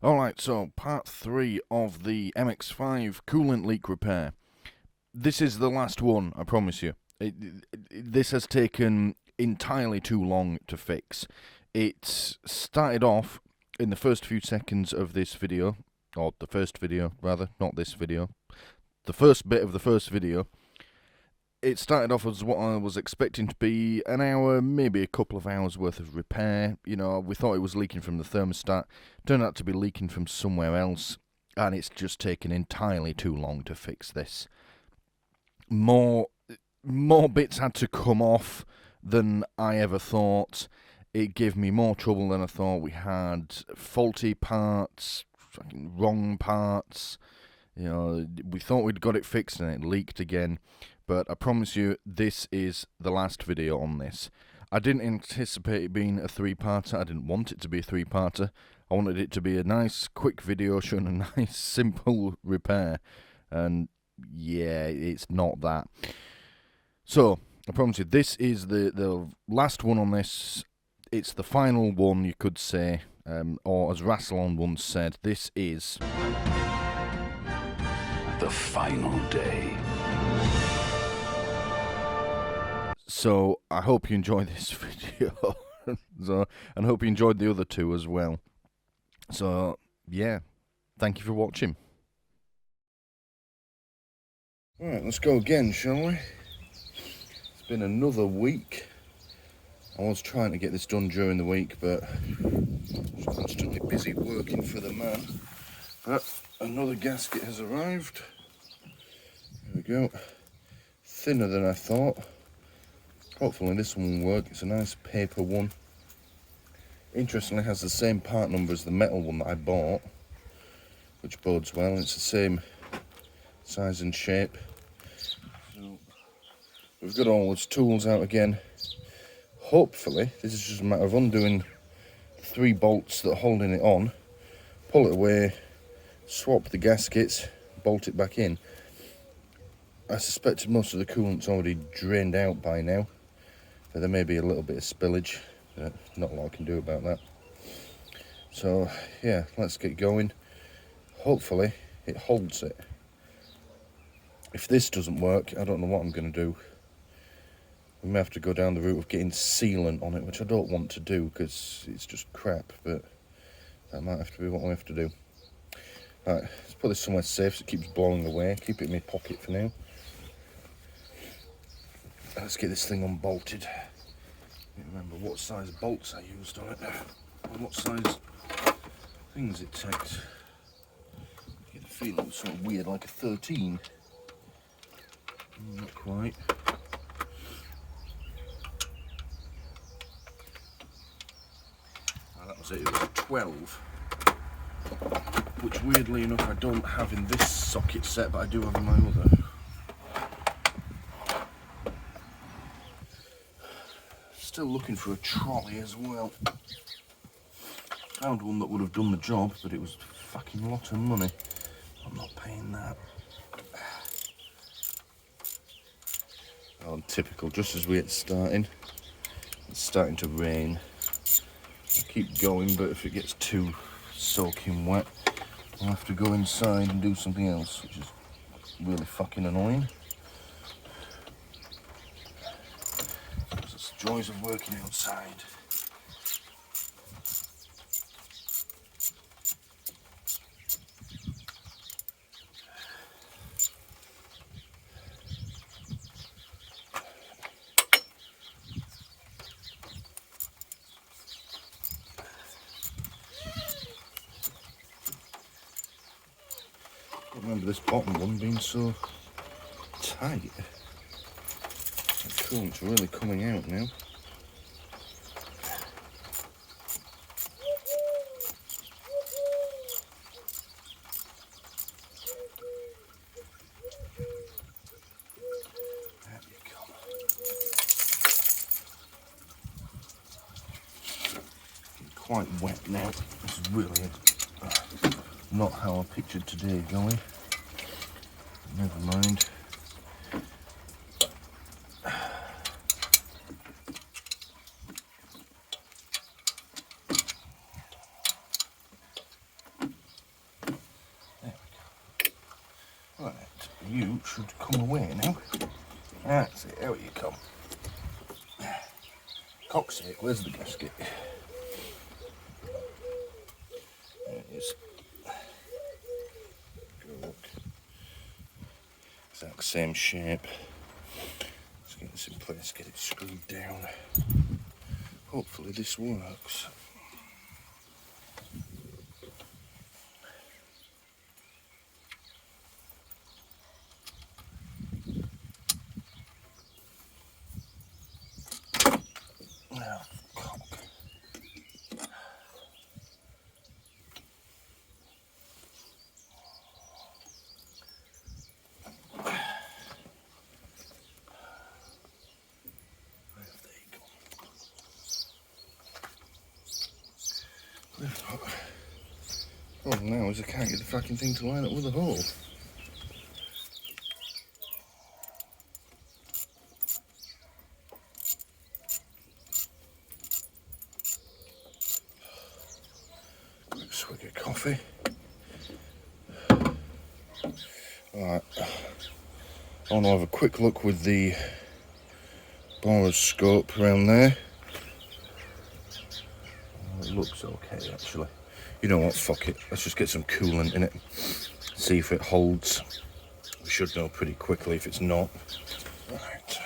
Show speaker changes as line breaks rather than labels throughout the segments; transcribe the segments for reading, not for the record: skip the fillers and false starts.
Alright, so part 3 of the MX-5 coolant leak repair. This is the last one, I promise you. This has taken entirely too long to fix. It started off in the first few seconds of this video, or the first video rather, not this video. The first bit of the first video. It started off as what I was expecting to be an hour, maybe a couple of hours worth of repair. You know, we thought it was leaking from the thermostat. Turned out to be leaking from somewhere else. And it's just taken entirely too long to fix this. More bits had to come off than I ever thought. It gave me more trouble than I thought. We had faulty parts, fucking wrong parts. You know, we thought we'd got it fixed and it leaked again. But I promise you, this is the last video on this. I didn't anticipate it being a three-parter. I didn't want it to be a three-parter. I wanted it to be a nice, quick video showing a nice, simple repair. And yeah, it's not that. So, I promise you, this is the last one on this. It's the final one, you could say. Or as Rassilon once said, this is
the final day.
So, I hope you enjoyed this video. And hope you enjoyed the other two as well. So, yeah. Thank you for watching. Alright, let's go again, shall we? It's been another week. I was trying to get this done during the week, but I was constantly busy working for the man. But another gasket has arrived. There we go. Thinner than I thought. Hopefully this one will work. It's a nice paper one. Interestingly, it has the same part number as the metal one that I bought, which bodes well. It's the same size and shape. So we've got all those tools out again. Hopefully, this is just a matter of undoing the 3 bolts that are holding it on, pull it away, swap the gaskets, bolt it back in. I suspect most of the coolant's already drained out by now. So there may be a little bit of spillage, but not a lot I can do about that. So yeah, let's get going. Hopefully it holds it. If this doesn't work, I don't know what I'm going to do. We may have to go down the route of getting sealant on it, which I don't want to do because it's just crap, but that might have to be what we have to do. Right, let's put this somewhere safe so it keeps blowing away. Keep it in my pocket for now. Let's get this thing unbolted. Remember what size bolts I used on it and what size things it takes. I get the feeling it's sort of weird, like a 13. Not quite. Oh, that was it. It was a 12, which weirdly enough I don't have in this socket set, but I do have in my other. Still looking for a trolley as well. Found one that would have done the job, but it was a fucking lot of money. I'm not paying that. Oh, typical, just as we're starting. It's starting to rain. I'll keep going, but if it gets too soaking wet, I'll have to go inside and do something else, which is really fucking annoying. It's the joys of working outside. I remember this bottom one being so tight. The coolant's really coming out now. There you go. Getting quite wet now. This is really not how I pictured today going. Never mind. you should come away now. That's it, out you come. Cock's sake, where's the gasket? There it is. Go look. Exact same shape. Let's get this in place, get it screwed down. Hopefully this works. Oh, cock. Oh, now is I can't get the fucking thing to line up with the hole. Quick swig of coffee. Alright, I want to have a quick look with the boroscope around there. It looks okay actually. You know what, fuck it, let's just get some coolant in it, see if it holds. We should know pretty quickly if it's not. Right.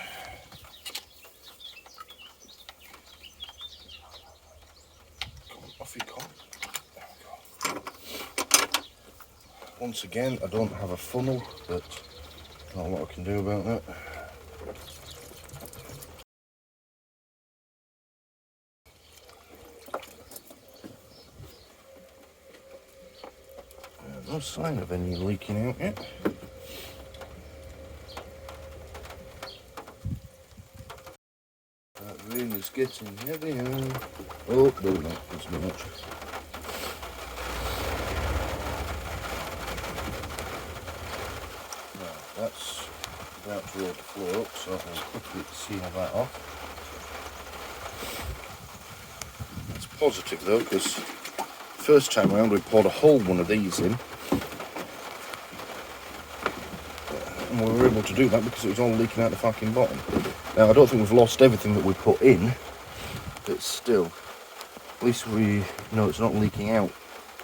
Come on, off you come. There we go. Once again, I don't have a funnel, but not a lot I can do about that. No sign of any leaking out yet. That rain is getting heavier. Oh, no, not as much. Now, that's about to overflow up, so I'll quickly seal that off. That's positive though, because first time around we poured a whole one of these in. And we were able to do that because it was all leaking out the fucking bottom. Now I don't think we've lost everything that we put in, but still, at least we know it's not leaking out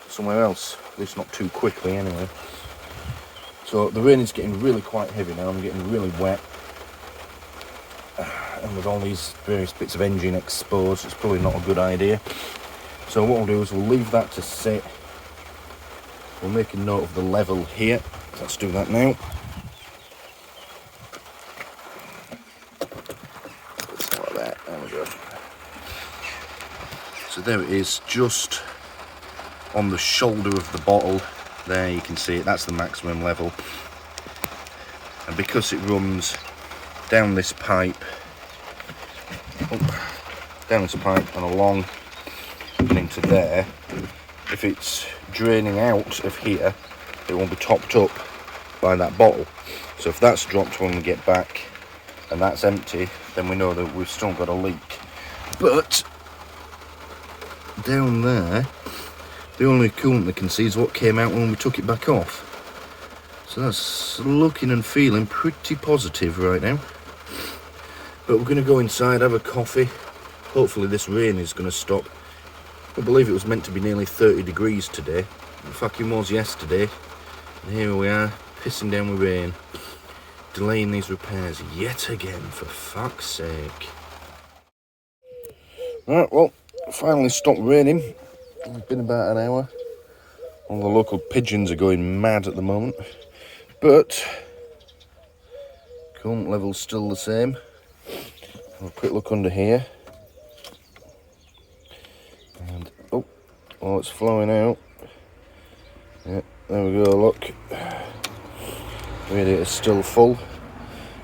somewhere else, at least not too quickly anyway. So the rain is getting really quite heavy now, I'm getting really wet. And with all these various bits of engine exposed, it's probably not a good idea. So what we'll do is we'll leave that to sit. We'll make a note of the level here. Let's do that now. Like that. There we go. So there it is, just on the shoulder of the bottle. There you can see it, that's the maximum level. And because it runs down this pipe, and along and into there, if it's draining out of here, it won't be topped up by that bottle. So if that's dropped when we get back and that's empty, then we know that we've still got a leak. But down there, the only coolant they can see is what came out when we took it back off. So that's looking and feeling pretty positive right now. But we're going to go inside, have a coffee. Hopefully this rain is going to stop. I believe it was meant to be nearly 30 degrees today. It fucking was yesterday. And here we are, pissing down with rain. Delaying these repairs yet again, for fuck's sake. Right, well, finally stopped raining. It's been about an hour. All the local pigeons are going mad at the moment. But coolant level's still the same. Have a quick look under here. And oh, it's flowing out. Yeah, there we go, look. Radiator's still full.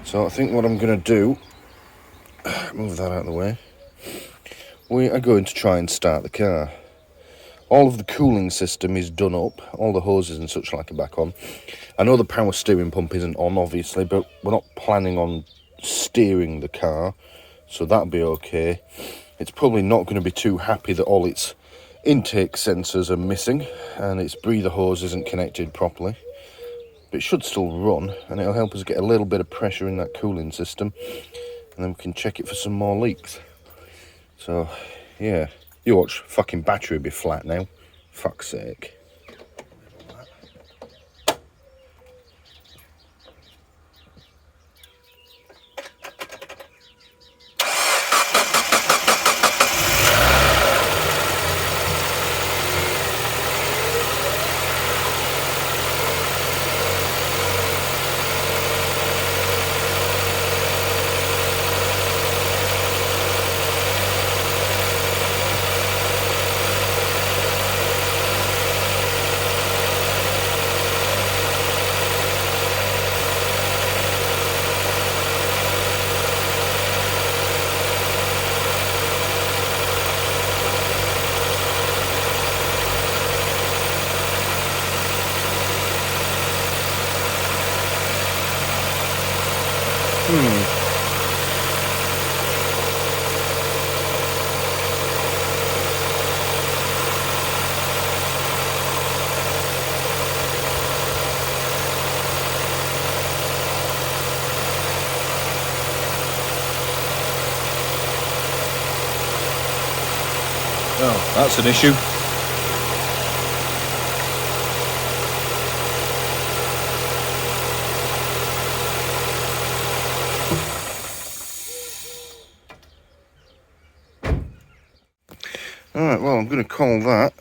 So I think what I'm going to do, move that out of the way, we are going to try and start the car. All of the cooling system is done up, all the hoses and such like are back on. I know the power steering pump isn't on obviously, but we're not planning on steering the car, so that'll be okay. It's probably not going to be too happy that all its intake sensors are missing and its breather hose isn't connected properly, but it should still run, and it'll help us get a little bit of pressure in that cooling system, and then we can check it for some more leaks. So yeah, you watch, fucking battery will be flat now, fuck's sake. Oh, that's an issue. Alright, well, I'm going to call that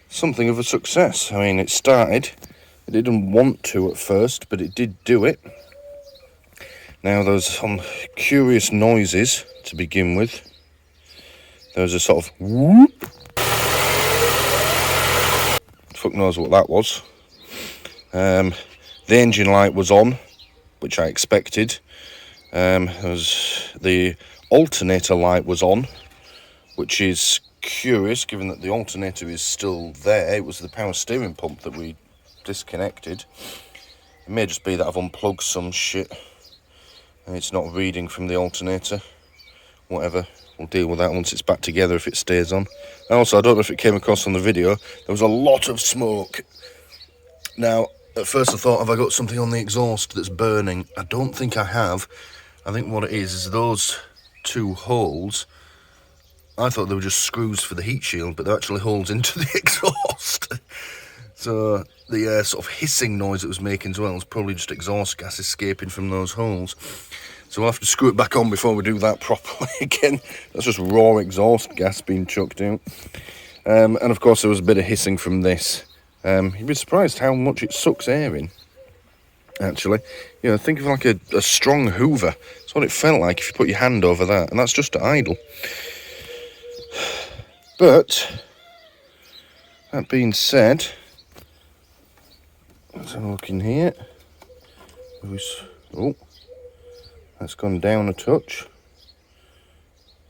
something of a success. I mean, it started. It didn't want to at first, but it did do it. Now, there's some curious noises to begin with. There's a sort of whoop. Fuck knows what that was. The engine light was on, which I expected. The alternator light was on, which is curious given that the alternator is still there. It was the power steering pump that we disconnected. It may just be that I've unplugged some shit and it's not reading from the alternator. Whatever, we'll deal with that once it's back together if it stays on. And also, I don't know if it came across on the video, there was a lot of smoke. Now, at first I thought, have I got something on the exhaust that's burning? I don't think I have. I think what it is those two holes, I thought they were just screws for the heat shield, but they're actually holes into the exhaust. So the sort of hissing noise it was making as well is probably just exhaust gas escaping from those holes. So we'll have to screw it back on before we do that properly again. That's just raw exhaust gas being chucked out. And of course there was a bit of hissing from this. You'd be surprised how much it sucks air in, actually. You know, think of like a strong hoover. That's what it felt like if you put your hand over that, and that's just to idle. But, that being said, let's have a look in here. Oh, that's gone down a touch,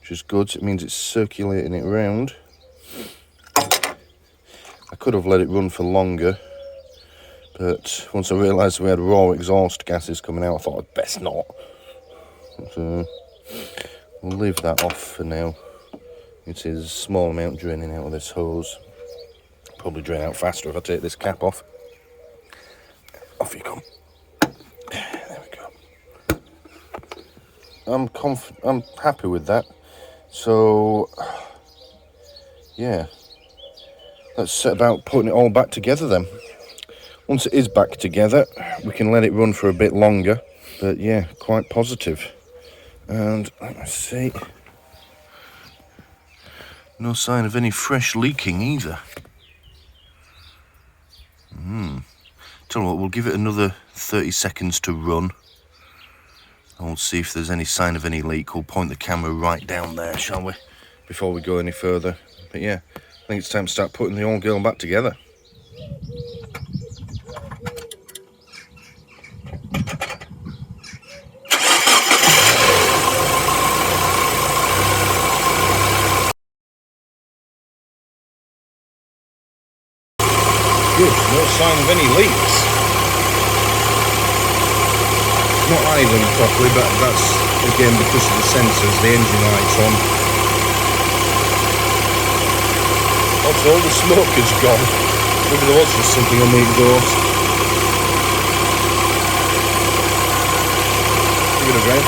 which is good. It means it's circulating it around. I could have let it run for longer, but once I realised we had raw exhaust gases coming out, I thought I'd best not. So we'll leave that off for now. It is a small amount draining out of this hose. Probably drain out faster if I take this cap off. Off you come. There we go. I'm happy with that. So yeah, let's set about putting it all back together then. Once it is back together, we can let it run for a bit longer. But yeah, quite positive. And let me see. No sign of any fresh leaking either. Tell you what, we'll give it another 30 seconds to run. And we'll see if there's any sign of any leak. We'll point the camera right down there, shall we? Before we go any further. But yeah, I think it's time to start putting the old girl back together. Good, no sign of any leaks. Not idling properly, but that's again because of the sensors, the engine light's on. Also, all the smoke is gone. Maybe there was just something on the exhaust. Give it a rev.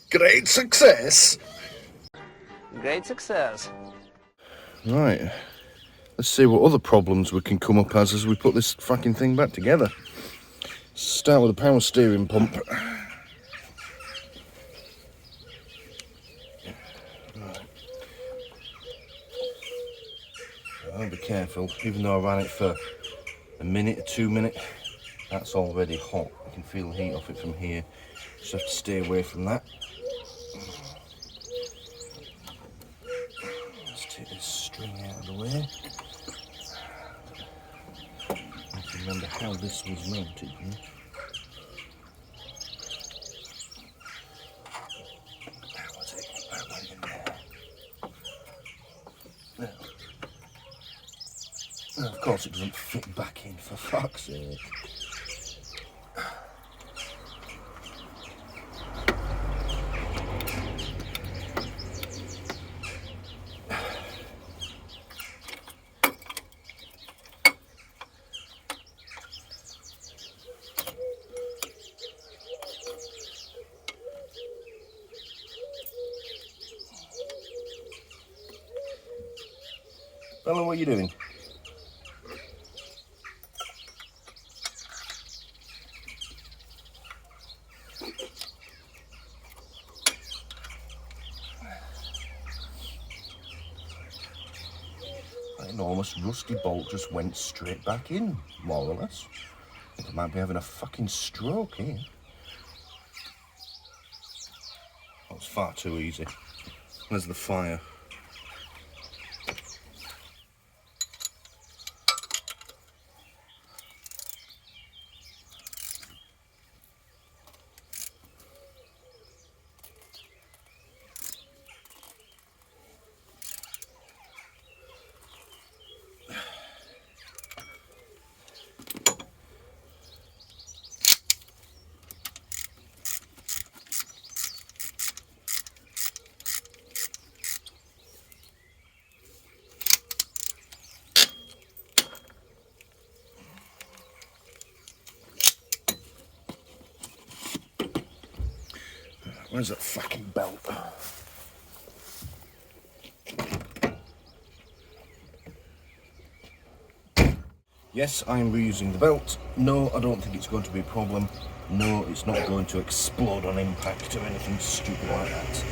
Great success.
Great success.
Right. Let's see what other problems we can come up as we put this fucking thing back together. Start with the power steering pump. Right. I'll be careful, even though I ran it for a minute or 2 minutes, that's already hot. I can feel the heat off it from here. Just have to stay away from that. Let's take this string out of the way. I have to remember how this was mounted. And of course it doesn't fit back in, for fuck's sake. Bella, what are you doing? That enormous rusty bolt just went straight back in, more or less. I think I might be having a fucking stroke here. That was far too easy. There's the fire. Where's that fucking belt? Yes, I am reusing the belt. No, I don't think it's going to be a problem. No, it's not going to explode on impact or anything stupid like that.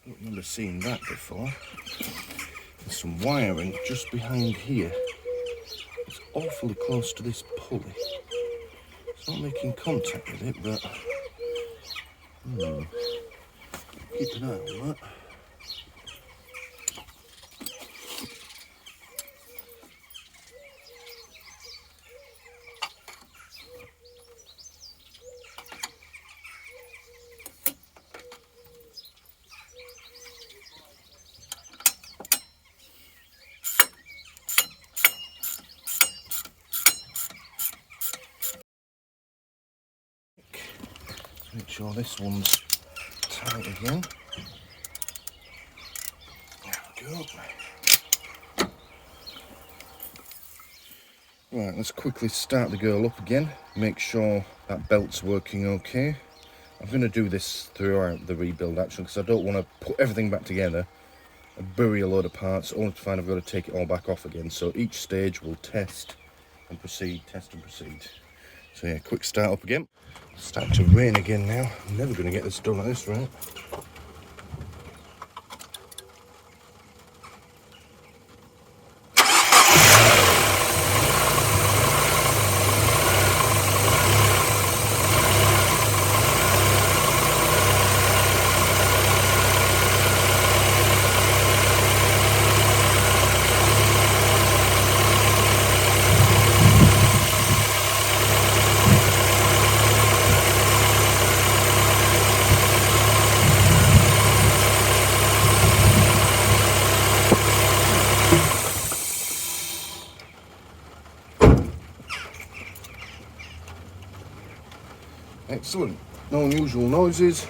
I don't remember seeing that before. There's some wiring just behind here. It's awfully close to this pulley. It's not making contact with it, but keep an eye on that. sure this one's tight again. There we go. Right, let's quickly start the girl up again. Make sure that belt's working okay. I'm going to do this throughout the rebuild actually, because I don't want to put everything back together and bury a load of parts only to find I've got to take it all back off again. So each stage we'll test and proceed, test and proceed. So yeah, quick start up again. It's starting to rain again now. I'm never going to get this done like this, right? Excellent. No unusual noises,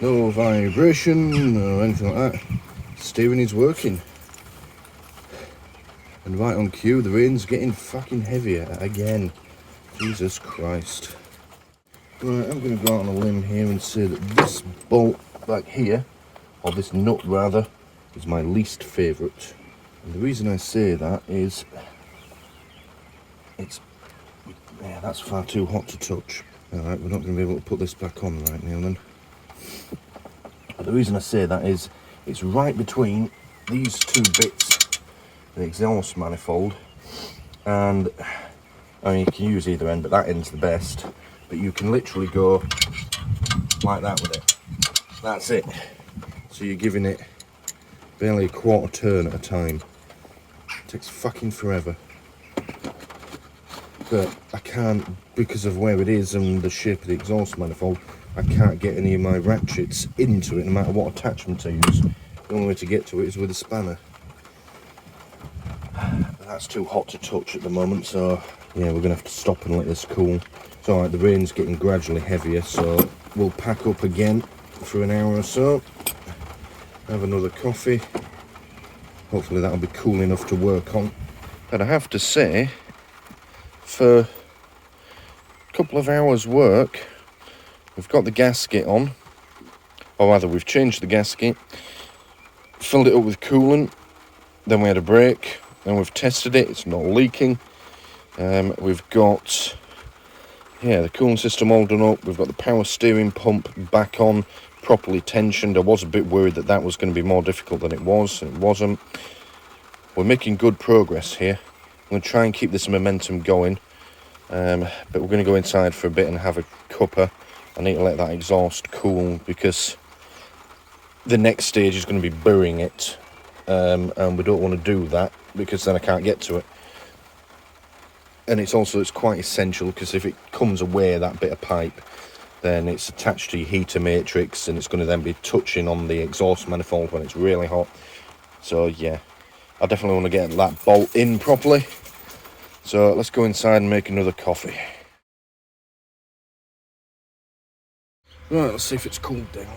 no vibration, no anything like that. Steering is working. And right on cue, the rain's getting fucking heavier again. Jesus Christ. Right, I'm going to go out on a limb here and say that this bolt back here, or this nut rather, is my least favourite. And the reason I say that is, yeah, that's far too hot to touch. Alright, we're not going to be able to put this back on right now then. But the reason I say that is, it's right between these two bits, the exhaust manifold, and, I mean you can use either end, but that end's the best. But you can literally go like that with it. That's it. So you're giving it barely a quarter turn at a time. It takes fucking forever. But I can't, because of where it is and the shape of the exhaust manifold, I can't get any of my ratchets into it no matter what attachment I use. The only way to get to it is with a spanner. But that's too hot to touch at the moment, so yeah, we're going to have to stop and let this cool. It's alright, the rain's getting gradually heavier, so we'll pack up again for an hour or so. Have another coffee. Hopefully that'll be cool enough to work on. And I have to say, for a couple of hours work, we've got the gasket on, or rather we've changed the gasket, filled it up with coolant, then we had a break, then we've tested it, it's not leaking. We've got, yeah, the coolant system all done up, we've got the power steering pump back on, properly tensioned. I was a bit worried that that was going to be more difficult than it was, and it wasn't. We're making good progress here. I'm going to try and keep this momentum going, but we're going to go inside for a bit and have a cuppa. I need to let that exhaust cool because the next stage is going to be burying it, and we don't want to do that because then I can't get to it. And it's quite essential because if it comes away, that bit of pipe, then it's attached to your heater matrix and it's going to then be touching on the exhaust manifold when it's really hot. So yeah, I definitely want to get that bolt in properly. So let's go inside and make another coffee. Right, let's see if it's cooled down.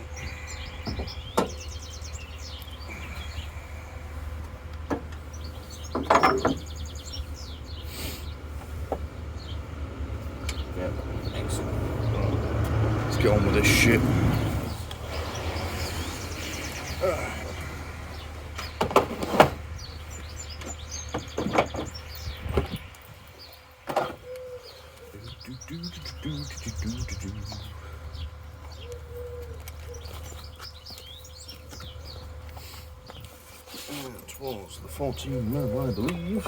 Yeah, excellent. Let's get on with this shit. It was the 14 mil, I believe.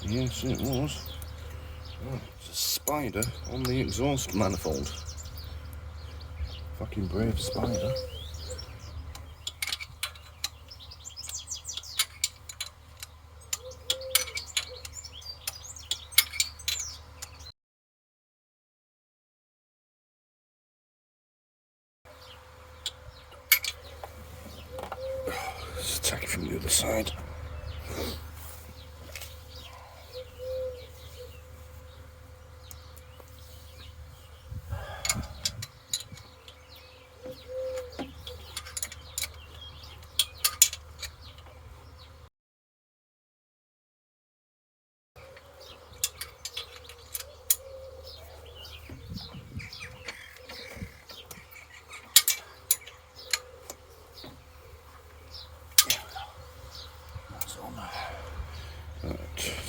Yes, it was. Oh, it's a spider on the exhaust manifold. Fucking brave spider. Let's attack it from the other side.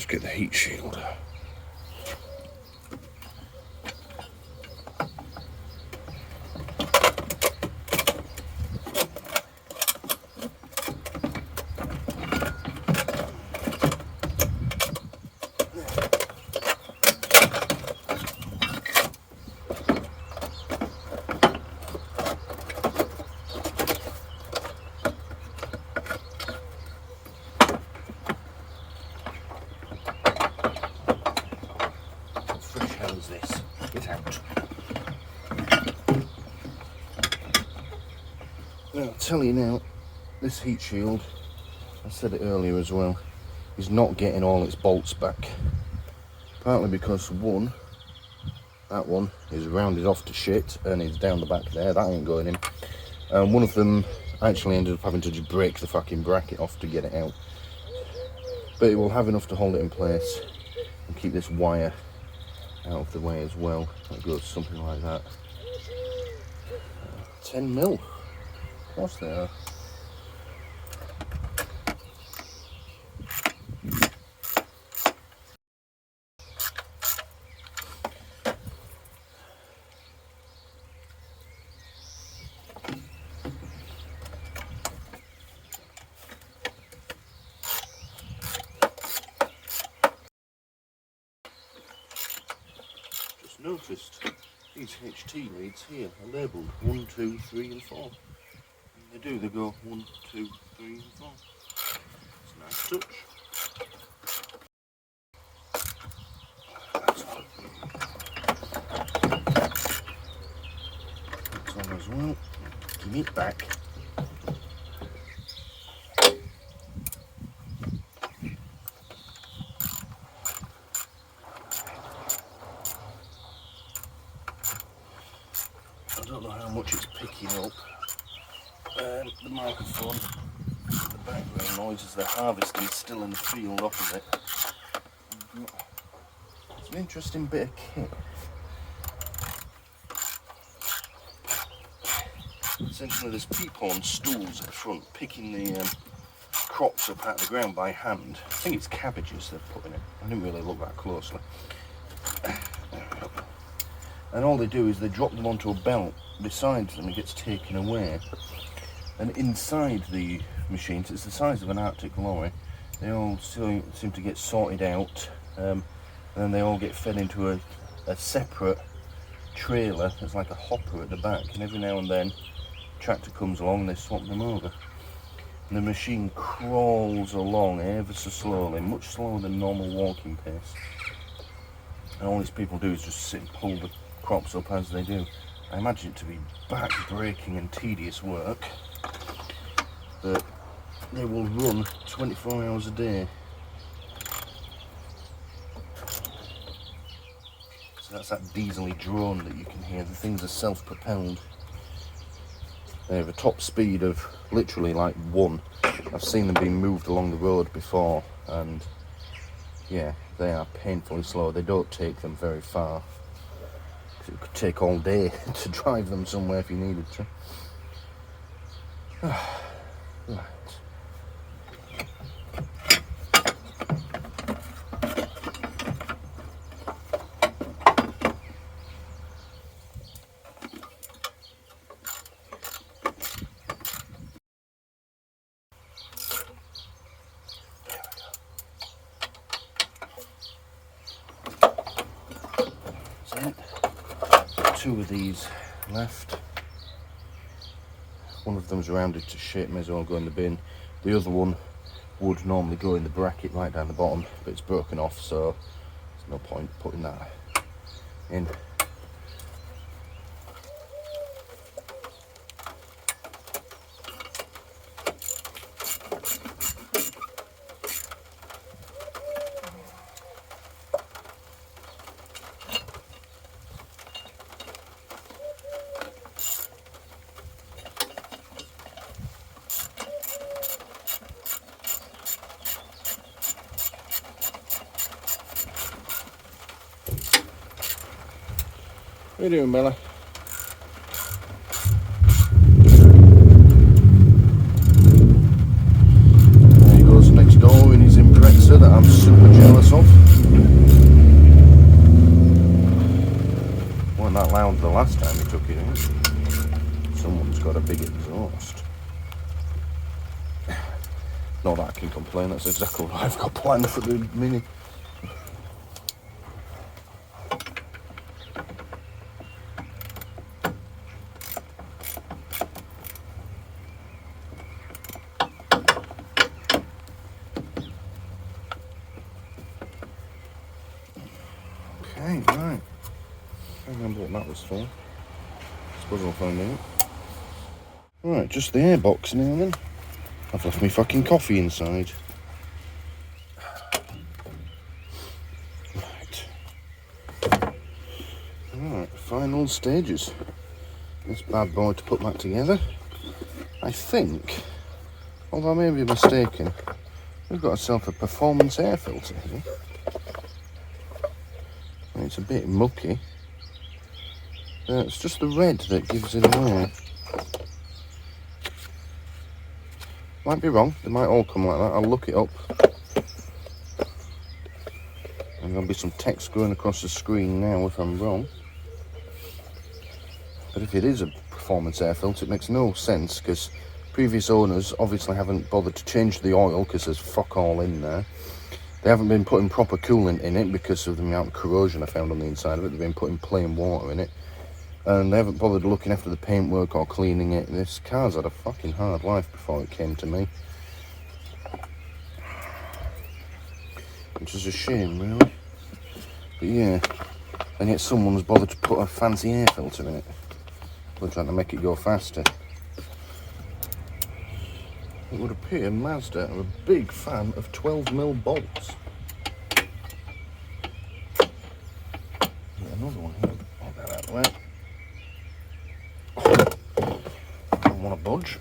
get the heat shield. This. Get out. Now, I'll tell you now, this heat shield, I said it earlier as well, is not getting all its bolts back. Partly because one, that one is rounded off to shit and is down the back there, that ain't going in. And one of them actually ended up having to just break the fucking bracket off to get it out. But it will have enough to hold it in place and keep this wire out of the way as well. That goes something like that. 10 mil. Of course they are. Noticed these HT leads here are labelled 1, 2, 3 and 4. And they go 1, 2, 3 and 4. It's a nice touch. That's on as well. Give it back. I don't know how much it's picking up. The microphone, the background noise as they're harvesting still in the field opposite. It's an interesting bit of kit. Essentially there's people on stools at the front picking the crops up out of the ground by hand. I think it's cabbages they're putting in. I didn't really look that closely. And all they do is they drop them onto a belt beside them, it gets taken away. And inside the machines, it's the size of an Arctic lorry, they all seem to get sorted out, and then they all get fed into a separate trailer that's like a hopper at the back, and every now and then a tractor comes along and they swap them over. And the machine crawls along ever so slowly, much slower than normal walking pace. And all these people do is just sit and pull the crops up as they do. I imagine it to be back-breaking and tedious work, but they will run 24 hours a day. So that's that diesely drone that you can hear. The things are self-propelled. They have a top speed of literally like 1. I've seen them being moved along the road before, and yeah, they are painfully slow. They don't take them very far. It could take all day to drive them somewhere if you needed to. Right. So, 2 of these left. One of them's rounded to shit, may as well go in the bin. The other one would normally go in the bracket right down the bottom, but it's broken off, so there's no point putting that in. What are you doing, Bella? There he goes next door in his Impreza that I'm super jealous of. Not that I can complain, that's exactly what I've got planned for the Mini. Okay, right. I don't remember what that was for. I suppose I'll find out. Right, just the airbox now then. I've left me fucking coffee inside. Right, final stages. This bad boy to put back together. I think, although I may be mistaken, we've got ourselves a performance air filter here. And it's a bit mucky. It's just the red that gives it away. Might be wrong, they might all come like that. I'll look it up. And there'll be some text going across the screen now if I'm wrong. But if it is a performance air filter, it makes no sense because previous owners obviously haven't bothered to change the oil because there's fuck all in there. They haven't been putting proper coolant in it because of the amount of corrosion I found on the inside of it. They've been putting plain water in it. And they haven't bothered looking after the paintwork or cleaning it. This car's had a fucking hard life before it came to me. Which is a shame, really. But yeah, and yet someone's bothered to put a fancy air filter in it. We're trying to make it go faster. It would appear Mazda are a big fan of 12mm bolts. Another one here. I'll get out of the way. Don't want to budge.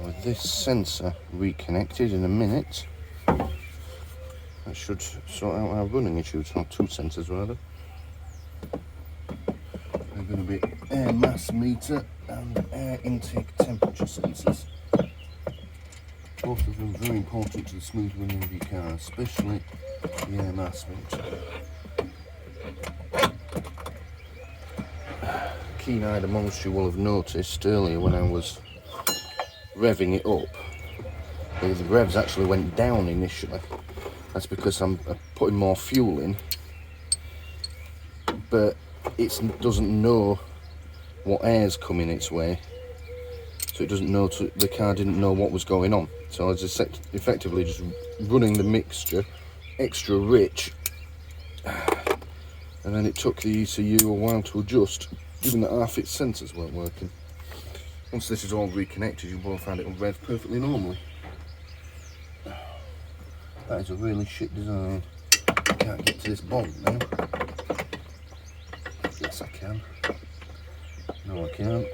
With this sensor reconnected in a minute, that should sort out our running issues. Or two sensors rather. They're going to be air mass meter and air intake temperature sensors. Both of them very important to the smooth running of your car, especially the air mass meter. Keen-eyed amongst you will have noticed earlier when I was revving it up, the revs actually went down initially. That's because I'm putting more fuel in, but it doesn't know what air's coming its way, so it doesn't know. The car didn't know what was going on. So I was effectively just running the mixture extra rich, and then it took the ECU a while to adjust, given that half its sensors weren't working. Once this is all reconnected, you will find it will rev perfectly normally. That is a really shit design. I can't get to this bolt now. Yes, I can. No, I can't.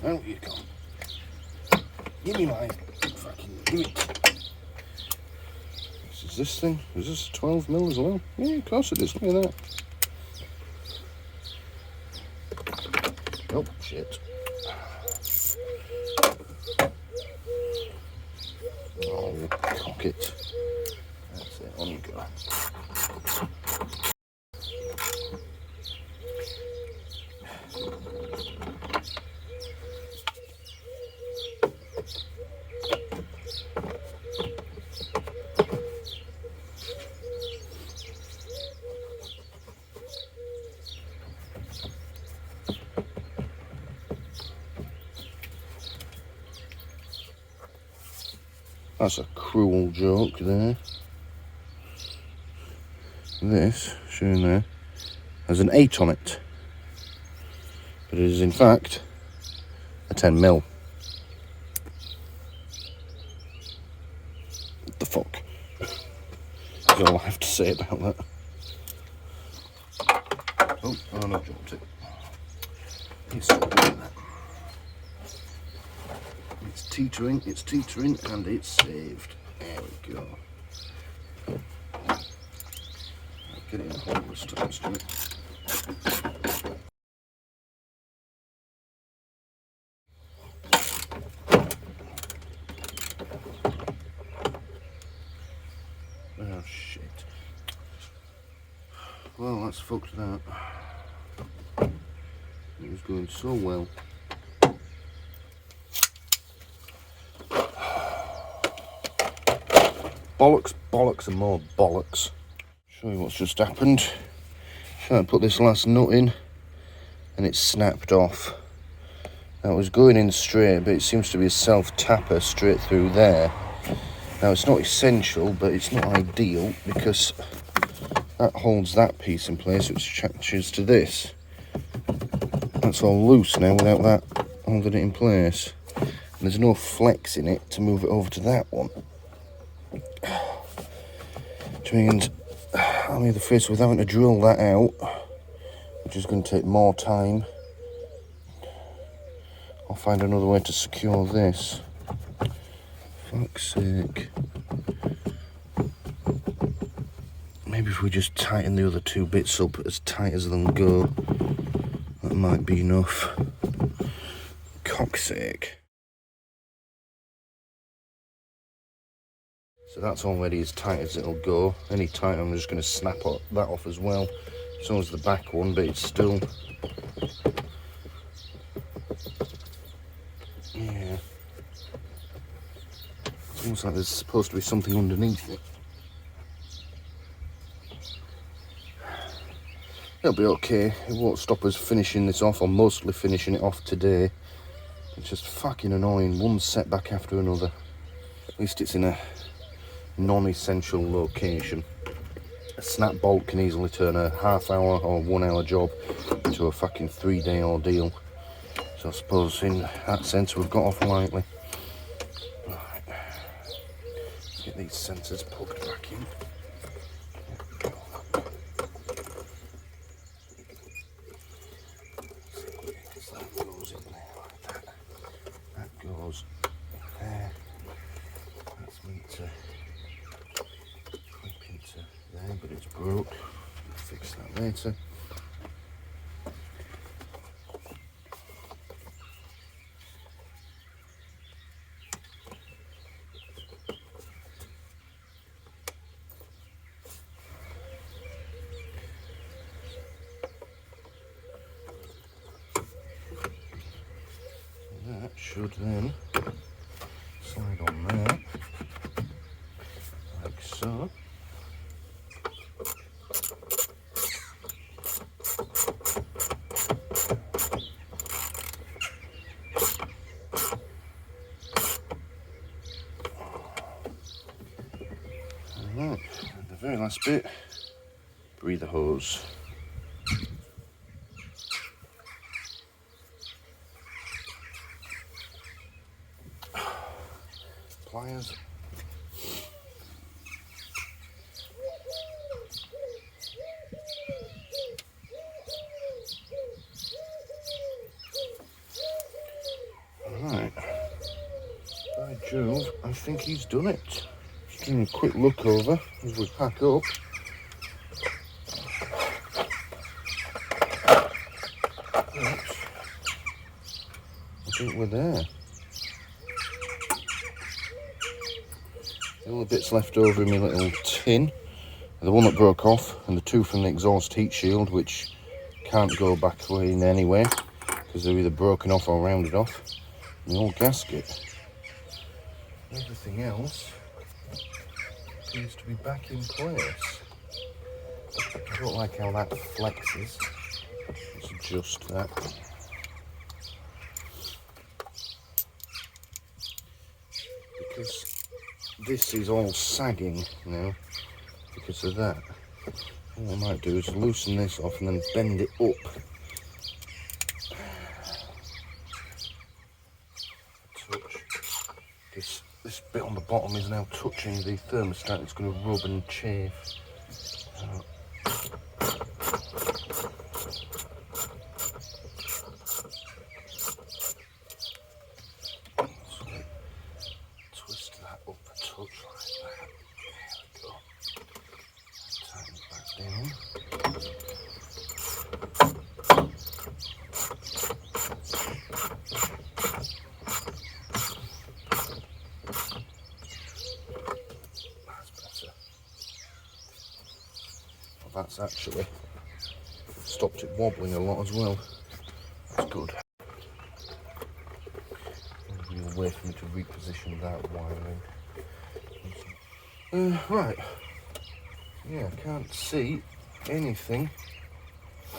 Out you go. Give me my fucking. Give me. Is this thing? Is this 12mm as well? Yeah, of course it is. Look at that. Oh, shit. Oh, you cock it. That's it. On you go. That's a cruel joke there. This, shown there, has an 8 on it. But it is in fact a 10mm. What the fuck? That's all I have to say about that. Oh, I dropped it. It's still doing that. It's teetering, and it's saved. There we go. Get it in a hole this time, Stuart. Well, that's fucked that. It was going so well. Bollocks, bollocks and more bollocks. Show you what's just happened. Trying to put this last nut in and it snapped off. Now it was going in straight, but it seems to be a self-tapper straight through there. Now it's not essential, but it's not ideal because that holds that piece in place, which attaches to this. That's all loose now without that holding it in place. And there's no flex in it to move it over to that one. Which means I'm either faced with having to drill that out, which is going to take more time. I'll find another way to secure this. Fuck's sake. Maybe if we just tighten the other two bits up as tight as they'll go, that might be enough. Cock's sake. So that's already as tight as it'll go. Any tighter, I'm just going to snap that off as well. So is the back one, but it's still... yeah. It's almost like there's supposed to be something underneath it. It'll be okay. It won't stop us finishing this off, or mostly finishing it off today. It's just fucking annoying. One setback after another. At least it's in a non-essential location. A snap bolt can easily turn a half-hour or 1 hour job into a fucking 3-day ordeal. So I suppose in that sense we've got off lightly. Right. Let's get these sensors plugged back in. So that goes in there like that. That goes there. That's meant to clip into there, but it's broke. We'll fix that later. That should then slide on there, like so. Alright, the very last bit, breather hose. Pliers. Alright. By Jove, I think he's done it. Just doing a quick look over as we pack up. Oops. I think we're there. The only bits left over in my little tin are the one that broke off and the two from the exhaust heat shield, which can't go back in anyway because they're either broken off or rounded off. And the old gasket. Everything else appears to be back in place. I don't like how that flexes. Let's adjust that. Because this is all sagging now because of that. What I might do is loosen this off and then bend it up. Touch. This bit on the bottom is now touching the thermostat. It's going to rub and chafe. Twist that up a touch like that. There we go. Tighten it back down. That's better. Well, that's actually stopped it wobbling a lot as well. That's good. There'll be a way for me to reposition that wiring. Right. Yeah, I can't see anything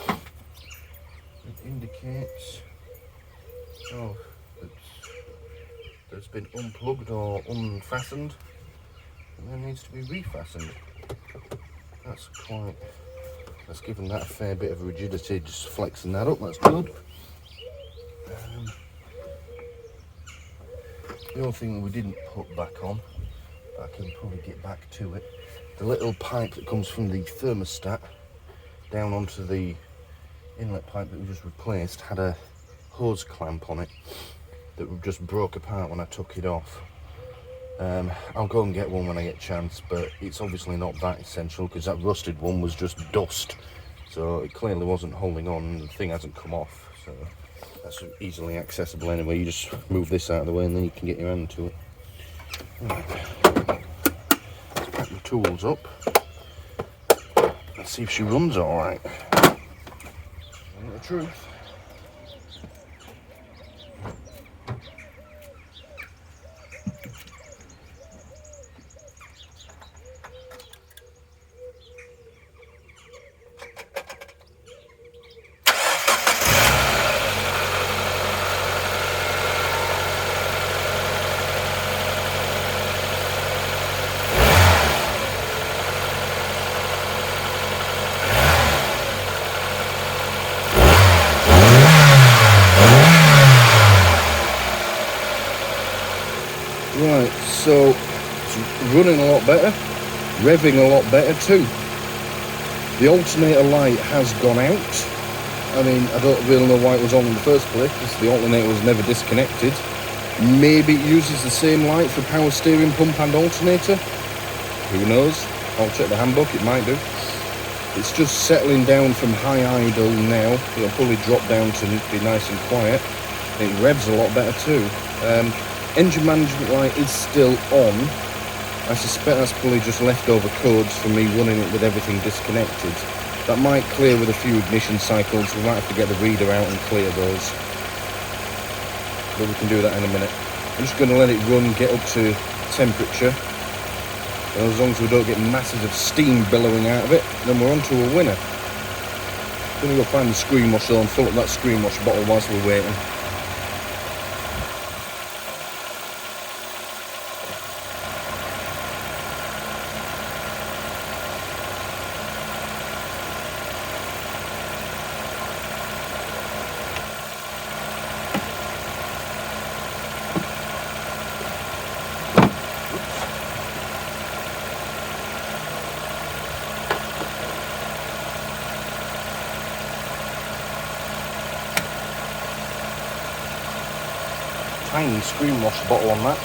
that indicates that's been unplugged or unfastened and then needs to be refastened. That's given that a fair bit of rigidity, just flexing that up, that's good. The only thing that we didn't put back on, but I can probably get back to it, the little pipe that comes from the thermostat down onto the inlet pipe that we just replaced had a hose clamp on it that just broke apart when I took it off. I'll go and get one when I get a chance, but it's obviously not that essential because that rusted one was just dust, so it clearly wasn't holding on and the thing hasn't come off, so that's easily accessible anyway. You just move this out of the way and then you can get your hand to it. Right. Let's pack the tools up. Let's see if she runs alright. The truth. Right, so it's running a lot better, revving a lot better too. The alternator light has gone out. I mean, I don't really know why it was on in the first place, because the alternator was never disconnected. Maybe it uses the same light for power steering pump and alternator. Who knows? I'll check the handbook, it might do. It's just settling down from high idle now. It'll probably drop down to be nice and quiet. It revs a lot better too. Engine management light is still on. I suspect that's probably just leftover codes from me running it with everything disconnected. That might clear with a few ignition cycles. We might have to get the reader out and clear those. But we can do that in a minute. I'm just going to let it run, get up to temperature. And as long as we don't get masses of steam billowing out of it, then we're on to a winner. I'm going to go find the screen wash though and fill up that screen wash bottle whilst we're waiting. Tiny screen wash bottle on that.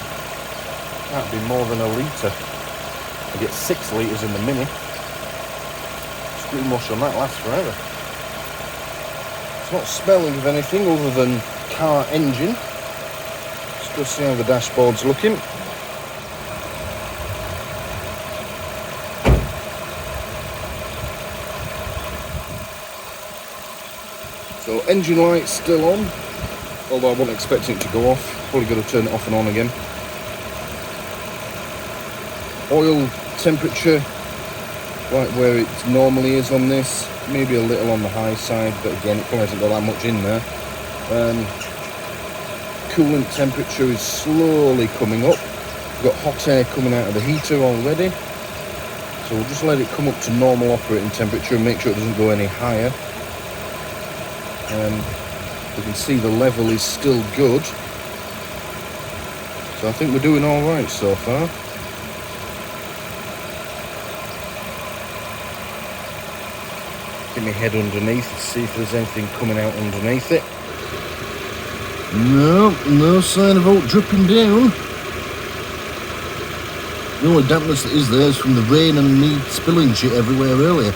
Can't be more than a litre. I get 6 litres in the Mini. Screen wash on that lasts forever. It's not smelling of anything other than car engine. Let's go see how the dashboard's looking. So engine light's still on, although I wasn't expecting it to go off. Probably got to turn it off and on again. Oil temperature, right where it normally is on this, maybe a little on the high side, but again it probably hasn't got that much in there. Coolant temperature is slowly coming up. We've got hot air coming out of the heater already, so we'll just let it come up to normal operating temperature and make sure it doesn't go any higher. We can see the level is still good, so I think we're doing all right so far. Get my head underneath to see if there's anything coming out underneath it. No sign of alt dripping down. The only dampness that is there is from the rain and me spilling shit everywhere earlier.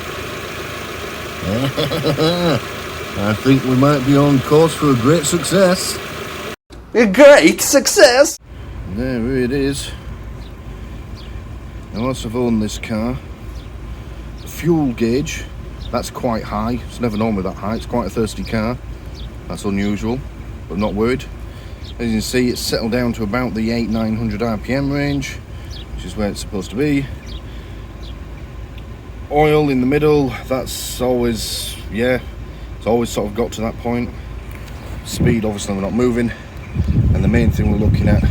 I think we might be on course for a great success.
A great success!
There it is. Now, whilst I've owned this car, the fuel gauge That's quite high. It's never normally that high. It's quite a thirsty car. That's unusual, but I'm not worried. As you can see, it's settled down to about the 800-900 RPM range, which is where it's supposed to be. Oil in the middle, that's always, yeah, it's always sort of got to that point. Speed, obviously we're not moving. And the main thing we're looking at,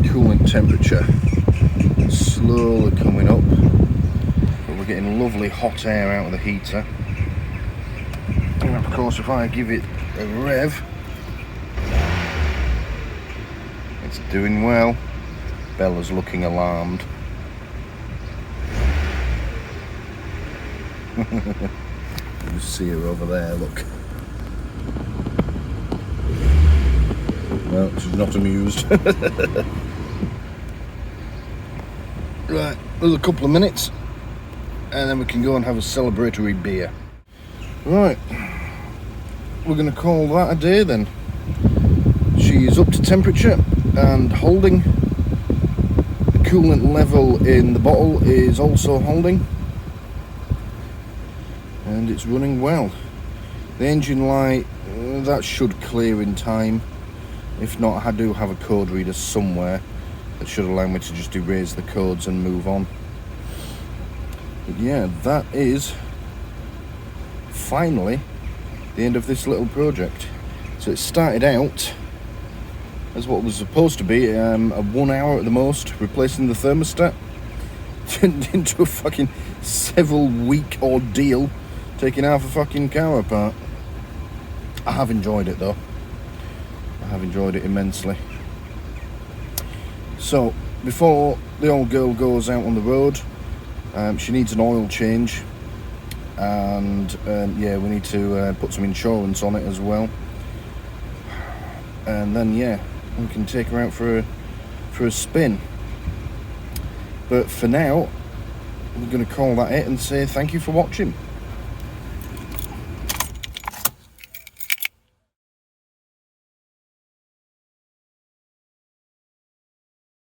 coolant temperature. Slowly coming up. But we're getting lovely hot air out of the heater. And of course, if I give it a rev, it's doing well. Bella's looking alarmed. You see her over there, look. Well, she's not amused. Right, another couple of minutes and then we can go and have a celebratory beer. Right, we're going to call that a day then. She is up to temperature and holding. The coolant level in the bottle is also holding. And it's running well. The engine light, that should clear in time. If not, I do have a code reader somewhere that should allow me to just erase the codes and move on. But yeah, that is finally the end of this little project. So it started out as what was supposed to be a 1 hour at the most, replacing the thermostat, turned into a fucking several week ordeal, taking half a fucking car apart. I have enjoyed it though. I have enjoyed it immensely. So, before the old girl goes out on the road, she needs an oil change, and yeah, we need to put some insurance on it as well. And then yeah, we can take her out for a spin. But for now, we're going to call that it and say thank you for watching.